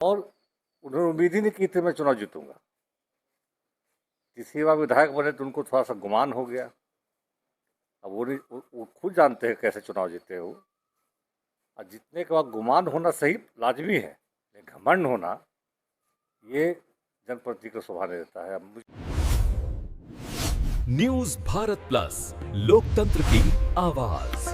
और उन्होंने उम्मीद ही नहीं की थी मैं चुनाव जीतूंगा। तीसरी बार विधायक बने तो उनको थोड़ा सा गुमान हो गया। अब वो खुद जानते हैं कैसे चुनाव जीते हो। और जीतने के बाद गुमान होना सही लाजमी है, लेकिन घमंड होना ये जनप्रति को शोभा नहीं देता है। अब न्यूज भारत प्लस, लोकतंत्र की आवाज।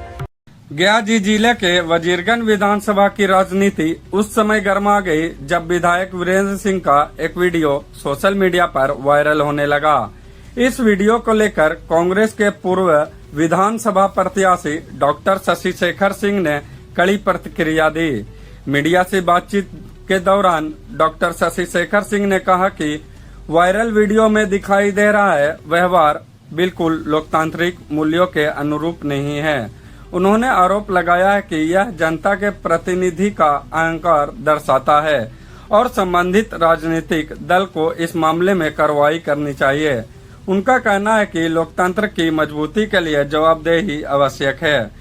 गया जिले के वजीरगंज विधानसभा की राजनीति उस समय गर्मा गई जब विधायक वीरेंद्र सिंह का एक वीडियो सोशल मीडिया पर वायरल होने लगा। इस वीडियो को लेकर कांग्रेस के पूर्व विधानसभा प्रत्याशी डॉक्टर शशि शेखर सिंह ने कड़ी प्रतिक्रिया दी। मीडिया से बातचीत के दौरान डॉक्टर शशि शेखर सिंह ने कहा कि वायरल वीडियो में दिखाई दे रहा है व्यवहार बिल्कुल लोकतांत्रिक मूल्यों के अनुरूप नहीं है। उन्होंने आरोप लगाया है कि यह जनता के प्रतिनिधि का अहंकार दर्शाता है और संबंधित राजनीतिक दल को इस मामले में कार्रवाई करनी चाहिए। उनका कहना है कि लोकतंत्र की मजबूती के लिए जवाबदेही आवश्यक है।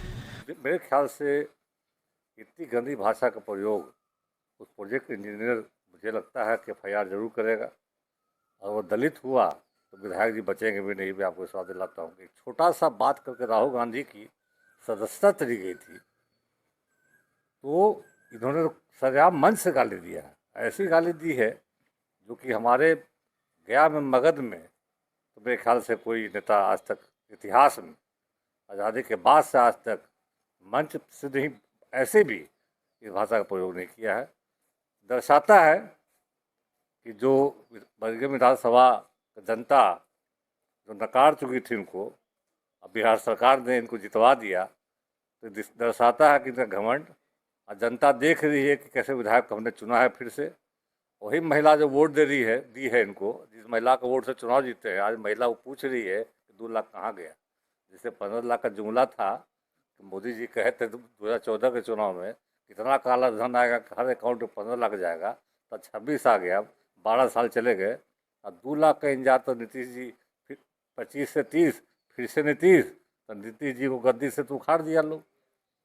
मेरे ख्याल से इतनी गंदी भाषा का प्रयोग उस प्रोजेक्ट इंजीनियर मुझे लगता है कि एफआईआर जरूर करेगा। और वो दलित हुआ तो विधायक जी बचेंगे भी नहीं। मैं आपको विश्वास दिलाता हूँ कि छोटा सा बात करके राहुल गांधी की सदस्यता चली गई थी, तो इन्होंने सरेआम मंच से गाली दिया है। ऐसी गाली दी है जो कि हमारे गया में मगध में तो मेरे ख्याल से कोई नेता आज तक इतिहास में आज़ादी के बाद से आज तक मंच से नहीं ऐसे भी इस भाषा का प्रयोग नहीं किया है। दर्शाता है कि जो बरगम विधानसभा जनता जो नकार चुकी थी उनको, अब बिहार सरकार ने इनको जितवा दिया, तो दर्शाता है कि इनका घमंड। और जनता देख रही है कि कैसे विधायक हमने चुना है फिर से। वही महिला जो वोट दे रही है दी है इनको, जिस महिला का वोट से चुनाव जीते हैं, आज महिला वो पूछ रही है कि 2 लाख कहाँ गया। जिसे 15 लाख का जुमला था कि मोदी जी कहे थे 2014 के चुनाव में कितना काला धन आएगा, हर अकाउंट में 15 लाख जाएगा, तो 26 आ गया, 12 साल चले गए। और 2 लाख का इंतजार तो नीतीश जी फिर 25 से 30, फिर से नीतीश, तो नीतीश जी को गद्दी से तो उखाड़ दिया लोग,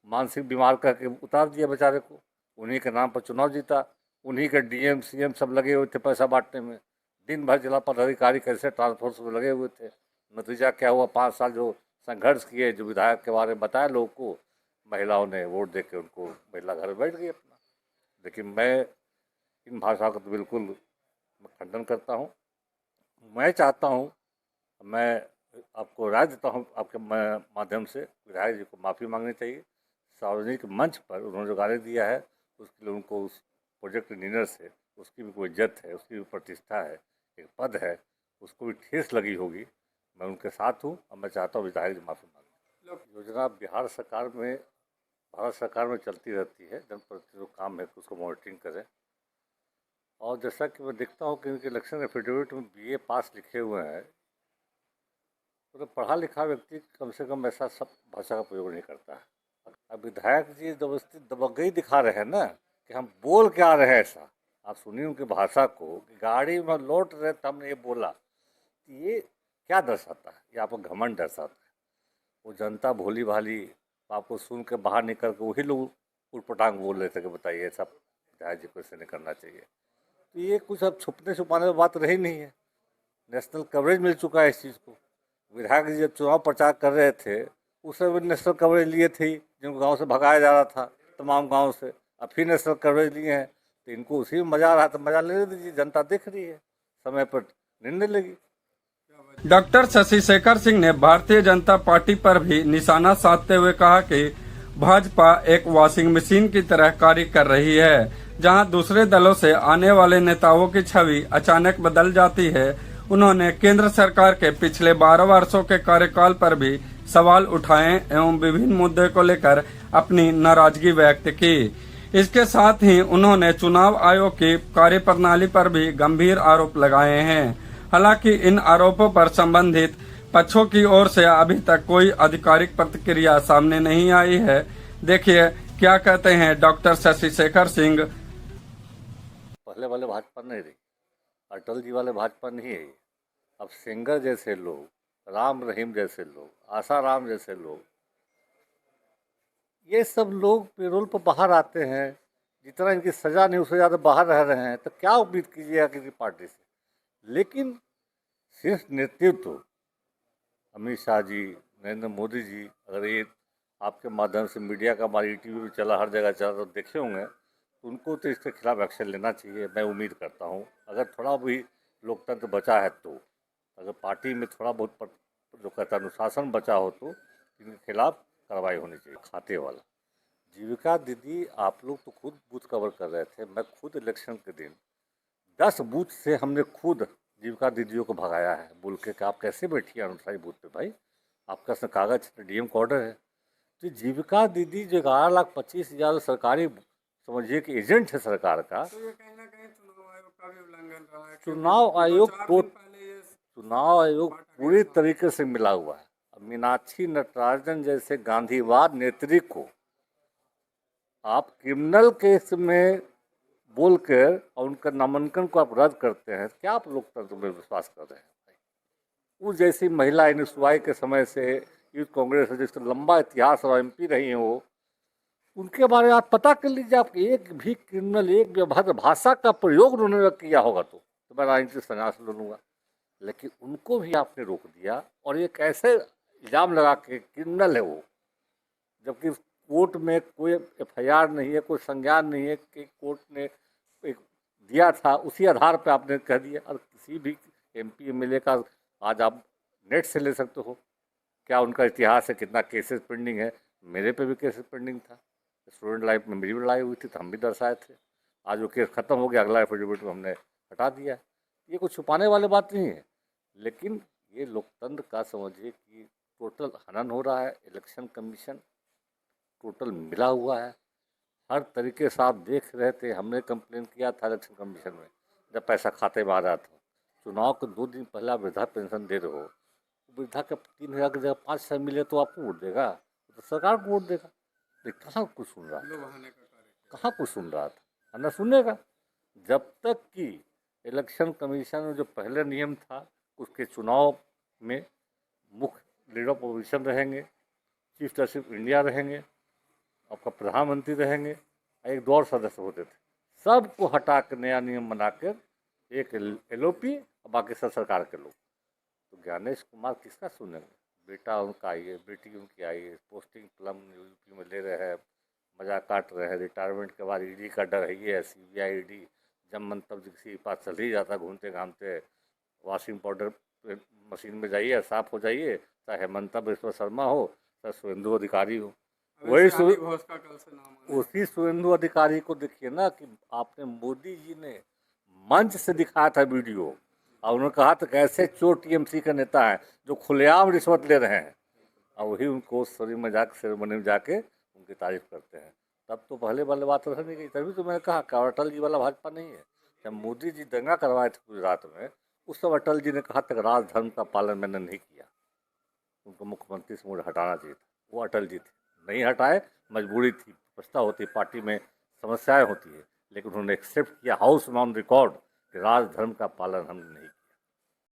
मानसिक बीमार करके उतार दिया बेचारे को। उन्हीं के नाम पर चुनाव जीता, उन्हीं के डीएम सीएम सब लगे हुए थे पैसा बांटने में। दिन भर जिला पदाधिकारी कैसे ट्रांसपोर्ट में लगे हुए थे। नतीजा क्या हुआ, 5 साल जो संघर्ष किए, जो विधायक के बारे में बताया लोगों को, महिलाओं ने वोट दे के उनको महिला घर बैठ गई अपना। लेकिन मैं इन भाषाओं का तो बिल्कुल मैं खंडन करता हूँ। मैं चाहता हूँ, मैं आपको राय देता हूँ आपके माध्यम से, विधायक जी को माफ़ी मांगनी चाहिए। सार्वजनिक मंच पर उन्होंने जो गाली दिया है उसके लिए उनको उस प्रोजेक्ट इंजीनियर से उसकी भी कोई इज्जत है, उसकी भी प्रतिष्ठा है, एक पद है, उसको भी ठेस लगी होगी। मैं उनके साथ हूँ और मैं चाहता हूँ विधायक जी माफ़ी मांगे। योजना बिहार सरकार में, भारत सरकार में चलती रहती है। जनप्रतिनिधि जो काम है उसको मॉनिटरिंग करें। और जैसा कि मैं देखता हूँ कि उनके इलेक्शन एफिडेविट में BA पास लिखे हुए हैं, तो पढ़ा लिखा व्यक्ति कम से कम ऐसा सब भाषा का प्रयोग नहीं करता है। अब विधायक जी जबरदस्ती दबंगई दिखा रहे हैं ना कि हम बोल क्या रहे हैं ऐसा। आप सुनिए उनकी भाषा को कि गाड़ी में लौट रहे तो हमने ये बोला। ये क्या दर्शाता है? ये आपको घमंड दर्शाता है। वो जनता भोली भाली आपको सुन के बाहर निकल के वही लोग उटपटांग बोल रहे थे कि बताइए सब विधायक जी को ऐसे नहीं करना चाहिए। तो ये कुछ अब छुपने छुपाने की बात रही नहीं है। नेशनल कवरेज मिल चुका है इस चीज़ को। विधायक जी जब चुनाव प्रचार कर रहे थे उस समय नेशनल कवरेज लिए थे, जिनको गांव से भगाया जा रहा था तमाम गांव से। अब फिर नेशनल कवरेज लिए हैं तो इनको उसी में मजा आ रहा था। मजा लेने दीजिए, जनता देख रही है, समय पर निर्णय लेगी। डॉक्टर शशि शेखर सिंह ने भारतीय जनता पार्टी पर भी निशाना साधते हुए कहा कि भाजपा एक वॉशिंग मशीन की तरह कार्य कर रही है, जहां दूसरे दलों से आने वाले नेताओं की छवि अचानक बदल जाती है। उन्होंने केंद्र सरकार के पिछले 12 वर्षों के कार्यकाल पर भी सवाल उठाए एवं विभिन्न मुद्दे को लेकर अपनी नाराजगी व्यक्त की। इसके साथ ही उन्होंने चुनाव आयोग की कार्यप्रणाली पर भी गंभीर आरोप लगाए हैं। हालांकि इन आरोपों पर संबंधित पक्षों की ओर से अभी तक कोई आधिकारिक प्रतिक्रिया सामने नहीं आई है। देखिए क्या कहते हैं डॉक्टर शशि शेखर सिंह। पहले वाले भाजपा नहीं रही, अटल जी वाले भाजपा नहीं है। अब सिंगर जैसे लोग, राम रहीम जैसे लोग, आसाराम जैसे लोग, ये सब लोग पेरोल पर बाहर आते हैं, जितना इनकी सज़ा नहीं उससे ज़्यादा बाहर रह रहे हैं, तो क्या उम्मीद कीजिएगा किसी पार्टी से। लेकिन शीर्ष नेतृत्व अमित शाह जी, नरेंद्र मोदी जी, अगर ये आपके माध्यम से मीडिया का हमारी टीवी भी चला, हर जगह चला, तो देखे होंगे, तो उनको तो इसके खिलाफ एक्शन लेना चाहिए। मैं उम्मीद करता हूँ अगर थोड़ा भी लोकतंत्र बचा है, तो अगर पार्टी में थोड़ा बहुत जो कहता है अनुशासन बचा हो, तो इनके खिलाफ कार्रवाई होनी चाहिए। खाते वाला जीविका दीदी, आप लोग तो खुद बूथ कवर कर रहे थे। मैं खुद इलेक्शन के दिन 10 बूथ से हमने खुद जीविका दीदियों को भगाया है, बोल के कि आप कैसे बैठिए अनुसारी बूथ पे भाई, आपका इसमें कागज डीएम का ऑर्डर है। तो जीविका दीदी जो 11,25,000 सरकारी समझिए कि एजेंट है सरकार का, तो ये कहीं ना कहीं चुनाव आयोग का भी उल्लंघन रहा है। चुनाव आयोग को पहले चुनाव आयोग पूरी तरीके से मिला हुआ है। अब मीनाक्षी नटराजन जैसे गांधीवाद नेत्री को आप क्रिमिनल केस में बोलकर और उनका नामांकन को आप रद्द करते हैं, क्या आप लोकतंत्र में विश्वास कर रहे हैं भाई? वो जैसी महिला एनएसवाई के समय से यूथ कांग्रेस है, जिसका लंबा इतिहास और एमपी रही हैं, वो उनके बारे में आप पता कर लीजिए। आप एक भी क्रिमिनल, एक भी अभद्र भाषा का प्रयोग उन्होंने किया होगा तो मैं राजनीति संन्यास ले लूँगा। लेकिन उनको भी आपने रोक दिया और एक ऐसे इल्ज़ाम लगा के क्रिमिनल है वो, जबकि कोर्ट में कोई एफआईआर नहीं है, कोई संज्ञान नहीं है कि कोर्ट ने एक दिया था, उसी आधार पे आपने कह दिया। और किसी भी एमपी एमएलए का आज आप नेट से ले सकते हो, क्या उनका इतिहास है, कितना केसेस पेंडिंग है। मेरे पे भी केसेस पेंडिंग था, स्टूडेंट लाइफ में मेरी भी लड़ाई हुई थी, तो हम भी दर्शाए थे। आज वो केस ख़त्म हो गया, अगला एफिडेविट में हमने हटा दिया। ये कुछ छुपाने वाली बात नहीं है, लेकिन ये लोकतंत्र का समझिए कि टोटल हनन हो रहा है। इलेक्शन कमीशन टोटल मिला हुआ है, हर तरीके से आप देख रहे थे। हमने कंप्लेन किया था इलेक्शन कमीशन में, जब पैसा खाते में आ रहा था। चुनाव के 2 दिन पहले आप वृद्धा पेंशन दे रहे हो, वृद्धा के 3,000 की जगह 500 मिले तो आपको वोट देगा, तो सरकार को वोट देगा। लेकिन कहाँ कुछ सुन रहा था, कहाँ कुछ सुन रहा था, है ना, सुनेगा। जब तक कि इलेक्शन कमीशन में जो पहले नियम था, उसके चुनाव में मुख्य लीडर ऑफ अपोजिशन रहेंगे, चीफ जस्टिस ऑफ इंडिया रहेंगे, आपका प्रधानमंत्री रहेंगे, एक 2 और सदस्य होते थे, सबको हटा कर नया नियम बनाकर एक एलओपी और बाकी सब सरकार के लोग। तो ज्ञानेश कुमार किसका सुनेंगे? बेटा उनका आई है, बेटी उनकी आई है, पोस्टिंग प्लम यूपी में ले रहे हैं, मजा काट रहे हैं। रिटायरमेंट के बाद ईडी का डर है, ये है सीबीआई ईडी। जब मन तब किसी के पास चल ही जाता, घूमते घामते। वॉशिंग पाउडर मशीन में जाइए, साफ हो जाइए, चाहे हेमंत बिश्व शर्मा हो, चाहे शुभेंदु अधिकारी हो। वही उसी शुभेंदु अधिकारी को देखिए ना कि आपने मोदी जी ने मंच से दिखाया था वीडियो, और उन्होंने कहा था कैसे चोर टीएमसी के नेता हैं जो खुलेआम रिश्वत ले रहे हैं, और वही उनको सेरेमनी में जाके उनकी तारीफ करते हैं। तब तो पहले वाले बात रह नहीं गई। तभी तो मैंने कहा कि अटल जी वाला भाजपा नहीं है। जब मोदी जी दंगा करवाए थे गुजरात में, उस समय अटल जी ने कहा था कि राजधर्म का पालन मैंने नहीं किया, उनको मुख्यमंत्री से मुझे हटाना चाहिए था। वो अटल जी थे, नहीं हटाए, मजबूरी थी, व्यवस्था होती, पार्टी में समस्याएं होती है, लेकिन उन्होंने एक्सेप्ट किया हाउस में ऑन रिकॉर्ड कि राजधर्म का पालन हमने नहीं किया।